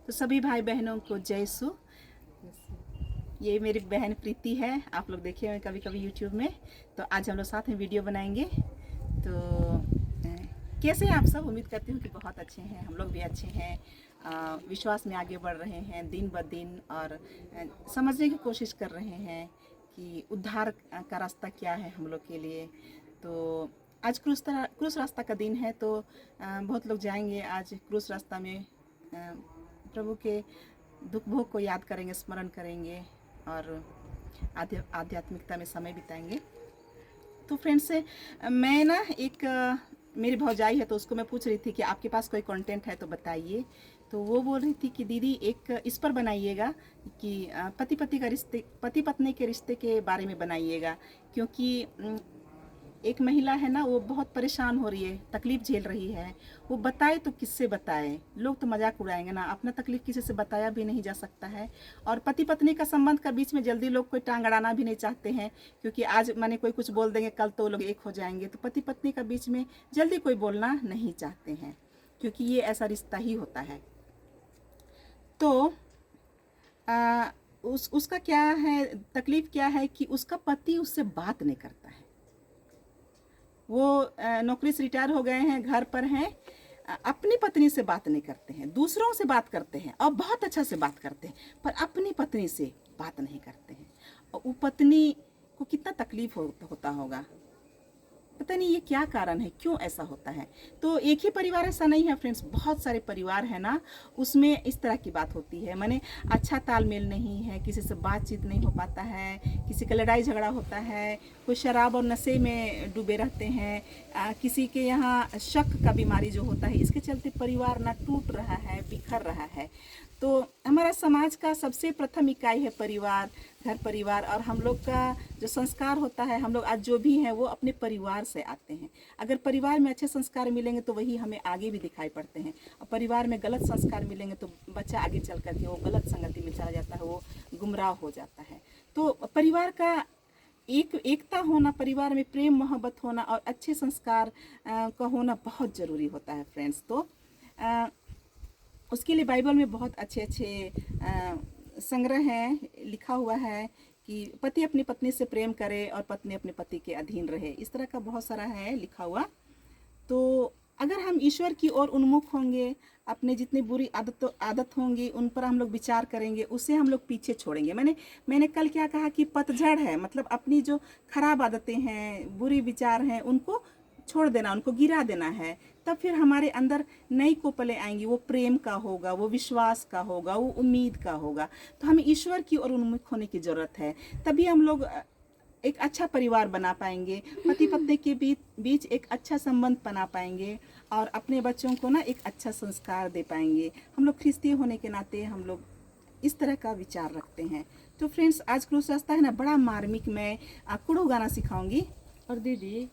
तो सभी भाई बहनों को जय सु। ये मेरी बहन प्रीति है, आप लोग देखे हुए कभी कभी यूट्यूब में। तो आज हम लोग साथ में वीडियो बनाएंगे। तो कैसे हैं आप सब? उम्मीद करती हूँ कि बहुत अच्छे हैं, हम लोग भी अच्छे हैं। विश्वास में आगे बढ़ रहे हैं दिन ब दिन, और समझने की कोशिश कर रहे हैं कि उद्धार का रास्ता क्या है हम लोग के लिए। तो आज क्रूस रास्ता का दिन है, तो बहुत लोग जाएंगे आज क्रूस रास्ता में, प्रभु के दुख भोग को याद करेंगे, स्मरण करेंगे और आध्यात्मिकता में समय बिताएंगे। तो फ्रेंड्स, मैं ना एक मेरी भौजाई है, तो उसको मैं पूछ रही थी कि आपके पास कोई कंटेंट है तो बताइए। तो वो बोल रही थी कि दीदी एक इस पर बनाइएगा कि पति पत्नी के रिश्ते के बारे में बनाइएगा, क्योंकि एक महिला है ना, वो बहुत परेशान हो रही है, तकलीफ झेल रही है। वो बताए तो किससे बताए? लोग तो मजाक उड़ाएंगे ना, अपना तकलीफ किसी से बताया भी नहीं जा सकता है। और पति पत्नी का संबंध का बीच में जल्दी लोग कोई टांग अड़ाना भी नहीं चाहते हैं, क्योंकि आज माने कोई कुछ बोल देंगे, कल तो लोग एक हो जाएंगे। तो पति पत्नी का बीच में जल्दी कोई बोलना नहीं चाहते हैं, क्योंकि ये ऐसा रिश्ता ही होता है। तो उसका क्या है, तकलीफ क्या है कि उसका पति उससे बात नहीं करता है। वो नौकरी से रिटायर हो गए हैं, घर पर हैं, अपनी पत्नी से बात नहीं करते हैं, दूसरों से बात करते हैं और बहुत अच्छा से बात करते हैं, पर अपनी पत्नी से बात नहीं करते हैं। और वो पत्नी को कितना तकलीफ होता होगा, पता नहीं ये क्या कारण है, क्यों ऐसा होता है। तो एक ही परिवार ऐसा नहीं है फ्रेंड्स, बहुत सारे परिवार है ना, उसमें इस तरह की बात होती है। माने अच्छा तालमेल नहीं है, किसी से बातचीत नहीं हो पाता है, किसी का लड़ाई झगड़ा होता है, कोई शराब और नशे में डूबे रहते हैं, किसी के यहाँ शक का बीमारी जो होता है, इसके चलते परिवार ना टूट रहा है, बिखर रहा है। तो हमारा समाज का सबसे प्रथम इकाई है परिवार, घर परिवार। और हम लोग का जो संस्कार होता है, हम लोग आज जो भी हैं वो अपने परिवार से आते हैं। अगर परिवार में अच्छे संस्कार मिलेंगे तो वही हमें आगे भी दिखाई पड़ते हैं, और परिवार में गलत संस्कार मिलेंगे तो बच्चा आगे चल करके वो गलत संगति में चला जाता है, वो गुमराह हो जाता है। तो परिवार का एकता होना, परिवार में प्रेम मोहब्बत होना और अच्छे संस्कार का होना बहुत ज़रूरी होता है फ्रेंड्स। तो उसके लिए बाइबल में बहुत अच्छे अच्छे संग्रह हैं, लिखा हुआ है कि पति अपनी पत्नी से प्रेम करे और पत्नी अपने पति के अधीन रहे। इस तरह का बहुत सारा है लिखा हुआ। तो अगर हम ईश्वर की ओर उन्मुख होंगे, अपने जितनी बुरी आदत होंगी उन पर हम लोग विचार करेंगे, उसे हम लोग पीछे छोड़ेंगे। मैंने कल क्या कहा कि पतझड़ है, मतलब अपनी जो खराब आदतें हैं, बुरी विचार हैं, उनको छोड़ देना, उनको गिरा देना है। तब फिर हमारे अंदर नई कोपलें आएंगी, वो प्रेम का होगा, वो विश्वास का होगा, वो उम्मीद का होगा। तो हमें ईश्वर की ओर उन्मुख होने की ज़रूरत है, तभी हम लोग एक अच्छा परिवार बना पाएंगे, पति पत्नी के बीच एक अच्छा संबंध बना पाएंगे, और अपने बच्चों को ना एक अच्छा संस्कार दे पाएंगे। हम लोग ख्रिस्ती होने के नाते हम लोग इस तरह का विचार रखते हैं। तो फ्रेंड्स, आज क्रूस रास्ता है ना, बड़ा मार्मिक। मैं कुड़ू गाना सिखाऊंगी। और दीदी,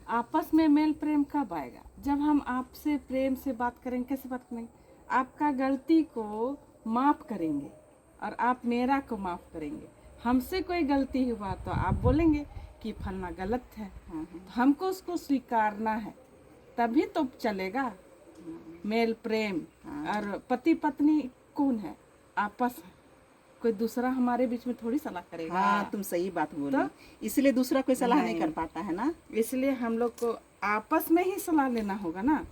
आपस में मेल प्रेम कब आएगा? जब हम आपसे प्रेम से बात करेंगे। कैसे बात करेंगे? आपका गलती को माफ़ करेंगे और आप मेरा को माफ़ करेंगे। हमसे कोई गलती हुआ तो आप बोलेंगे कि फलना गलत है, तो हमको उसको स्वीकारना है, तभी तो चलेगा मेल प्रेम। और पति पत्नी कौन है? आपस है, कोई दूसरा हमारे बीच में थोड़ी सलाह करेगा। हाँ, तुम सही बात बोली। तो इसलिए दूसरा कोई सलाह नहीं कर पाता है ना, इसलिए हम लोग को आपस में ही सलाह लेना होगा ना।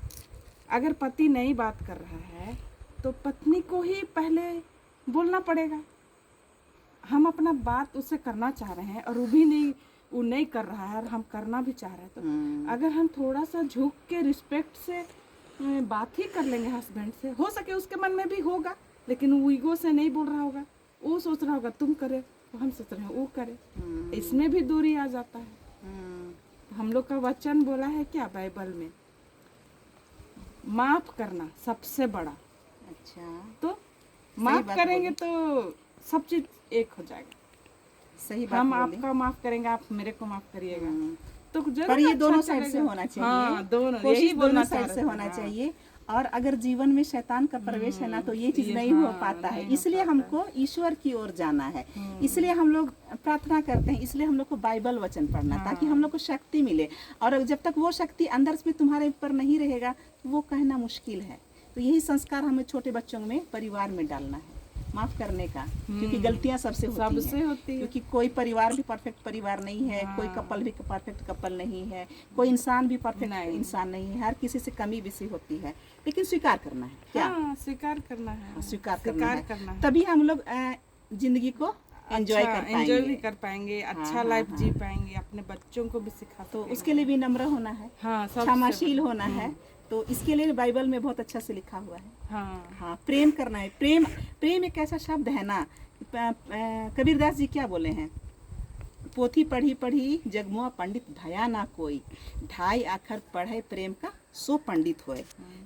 अगर पति नहीं बात कर रहा है तो पत्नी को ही पहले बोलना पड़ेगा। हम अपना बात उससे करना चाह रहे हैं और वो नहीं कर रहा है और हम करना भी चाह रहे हैं, तो अगर हम थोड़ा सा झुक के रिस्पेक्ट से बात ही कर लेंगे हस्बैंड से, हो सके उसके मन में भी होगा, लेकिन वो ईगो से नहीं बोल रहा होगा, वो सोच रहा होगा तुम करे, तो हम सोच रहे हैं वो करे, इसमें भी दूरी आ जाता है। हम लोग का वचन बोला है क्या बाइबल में? माफ करना सबसे बड़ा। अच्छा, तो माफ करेंगे तो सब चीज एक हो जाएगा। सही बात हम बोली। आपका माफ करेंगे, आप मेरे को माफ करिएगा, तो पर ये दोनों साइड से होना चाहिए। हाँ, दोनों, कोशिश यही बोलना दोनों साइड से होना चाहिए। और अगर जीवन में शैतान का प्रवेश है ना, तो ये चीज नहीं हो पाता है। इसलिए हमको ईश्वर की ओर जाना है, इसलिए हम लोग प्रार्थना करते हैं, इसलिए हम लोग को बाइबल वचन पढ़ना, ताकि हम लोग को शक्ति मिले। और जब तक वो शक्ति अंदर में तुम्हारे ऊपर नहीं रहेगा, वो कहना मुश्किल है। तो यही संस्कार हमें छोटे बच्चों में परिवार में डालना है, माफ करने का, क्योंकि गलतियां सबसे सबसे होती है। क्योंकि कोई परिवार भी परफेक्ट परिवार नहीं है, कोई कपल भी परफेक्ट कपल नहीं है, कोई इंसान भी परफेक्ट इंसान नहीं है, हर किसी से कमी बेसी होती है, लेकिन स्वीकार करना है। क्या स्वीकार करना है, स्वीकार करना है, तभी हम लोग जिंदगी को एंजॉय भी कर पाएंगे, अच्छा लाइफ जी पाएंगे, अपने बच्चों को भी सिखा। तो उसके लिए भी नम्र होना है, क्षमाशील होना है। तो इसके लिए बाइबल में बहुत अच्छा से लिखा हुआ है। हाँ, प्रेम करना है। प्रेम एक ऐसा शब्द है ना, कबीरदास जी क्या बोले हैं, पोथी पढ़ी पढ़ी जगमुआ पंडित भया ना कोई, ढाई आखर पढ़े प्रेम का सो पंडित होए।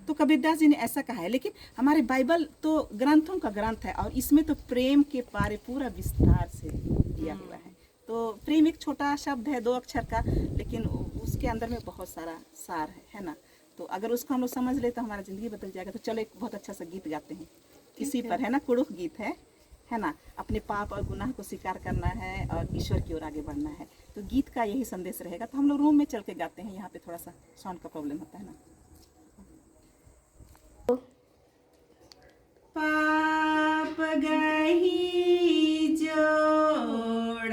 तो कबीरदास जी ने ऐसा कहा है, लेकिन हमारे बाइबल तो ग्रंथों का ग्रंथ है और इसमें तो प्रेम के बारे पूरा विस्तार से दिया हुआ है। तो प्रेम एक छोटा शब्द है 2 अक्षर का, लेकिन उसके अंदर में बहुत सारा सार है ना। तो अगर उसको हम लोग समझ ले तो हमारा ज़िंदगी बदल जाएगा। तो चलो एक बहुत अच्छा सा गीत गाते हैं इसी पर, है ना, कुड़ुख गीत है ना। अपने पाप और गुनाह को स्वीकार करना है और ईश्वर की ओर आगे बढ़ना है। तो गीत का यही संदेश रहेगा। तो हम लोग रूम में चल के गाते हैं, यहाँ पे थोड़ा सा साउंड का प्रॉब्लम होता है ना। पाप गही जोड़ानु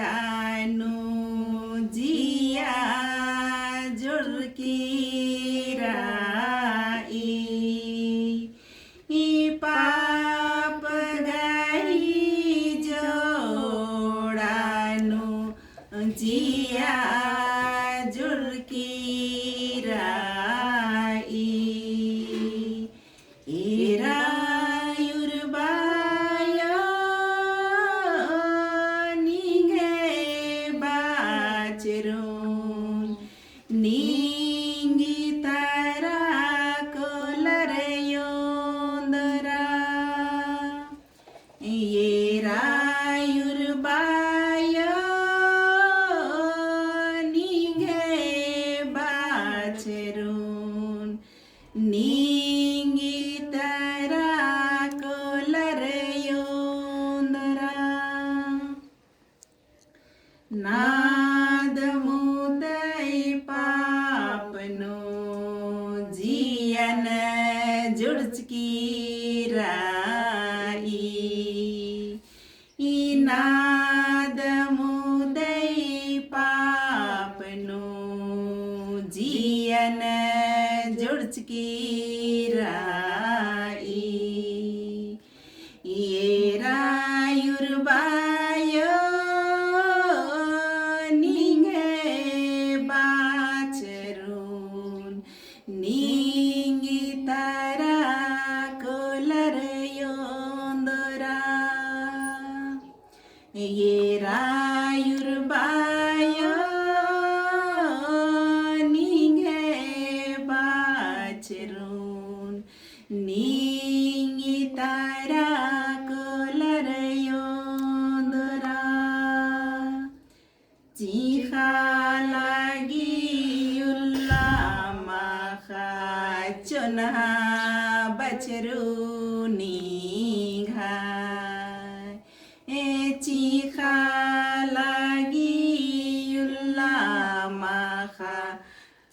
जिया जुड़की पाप गही जोड़ानु जिया जुड़की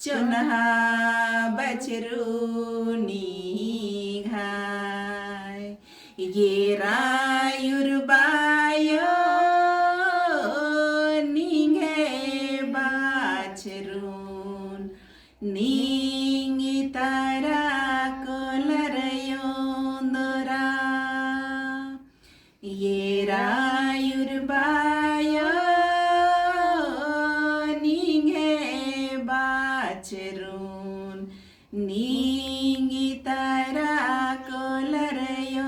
चुनहा बचरूनी घाय ये रायुर्बायो निगे बाचरून निंगी तारा कोलरयोंदरा ये रायुर्बायो निंगी तारा कोलरयोंदरा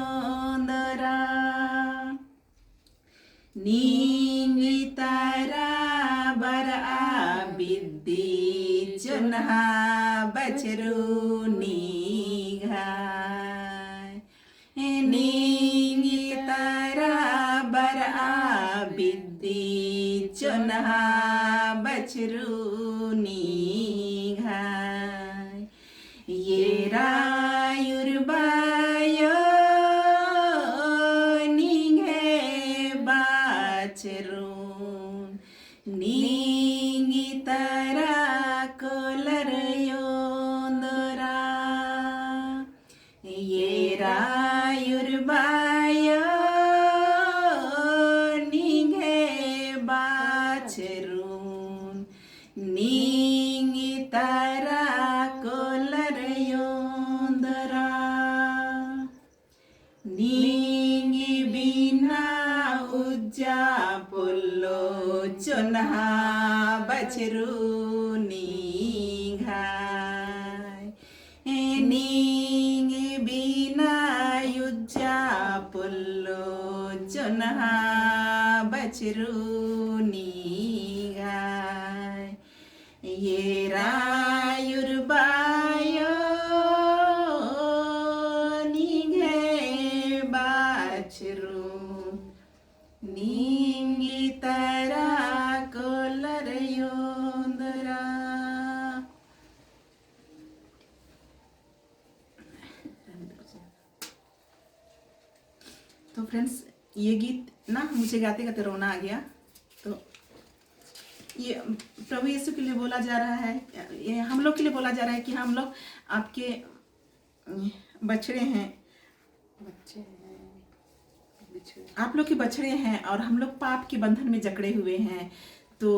निंगी तारा बरा बिद्दी चुनहा बचरूनी घाय निंगी तारा बरा बिद्दी चुनहा बचरूनी ये रायुर्बायो निगे बाचरून निंगी तारा कोलरयोंदरा ये नींगी बिना उज्जा पुल्लो चुनहा बछरू नीघाय नींगी बिना उज्जा पुल्लो चुनहा बछरू नीघाय ये रायुर्बायो नींगी तरा कोलर योंदरा। तो फ्रेंड्स ये गीत ना मुझे गाते गाते रोना आ गया। तो ये प्रभु यीशु के लिए बोला जा रहा है, ये हम लोग के लिए बोला जा रहा है कि हम लोग आपके बछड़े हैं, आप लोग के बछड़े हैं और हम लोग पाप के बंधन में जकड़े हुए हैं। तो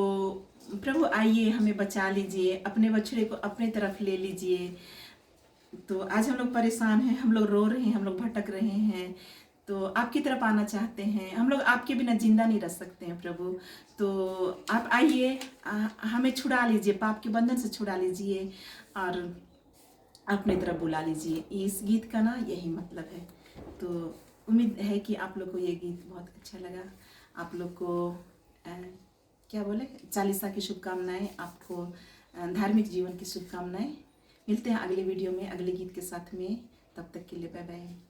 प्रभु आइए हमें बचा लीजिए, अपने बछड़े को अपने तरफ ले लीजिए। तो आज हम लोग परेशान हैं, हम लोग रो रहे हैं, हम लोग भटक रहे हैं, तो आपकी तरफ आना चाहते हैं। हम लोग आपके बिना जिंदा नहीं रह सकते हैं प्रभु। तो आप आइए, हमें छुड़ा लीजिए, पाप के बंधन से छुड़ा लीजिए और अपने तरफ बुला लीजिए। इस गीत का ना यही मतलब है। तो उम्मीद है कि आप लोग को ये गीत बहुत अच्छा लगा। आप लोग को क्या बोले, चालीसा की शुभकामनाएं, आपको धार्मिक जीवन की शुभकामनाएं। मिलते हैं अगले वीडियो में अगले गीत के साथ में, तब तक के लिए बाय बाय।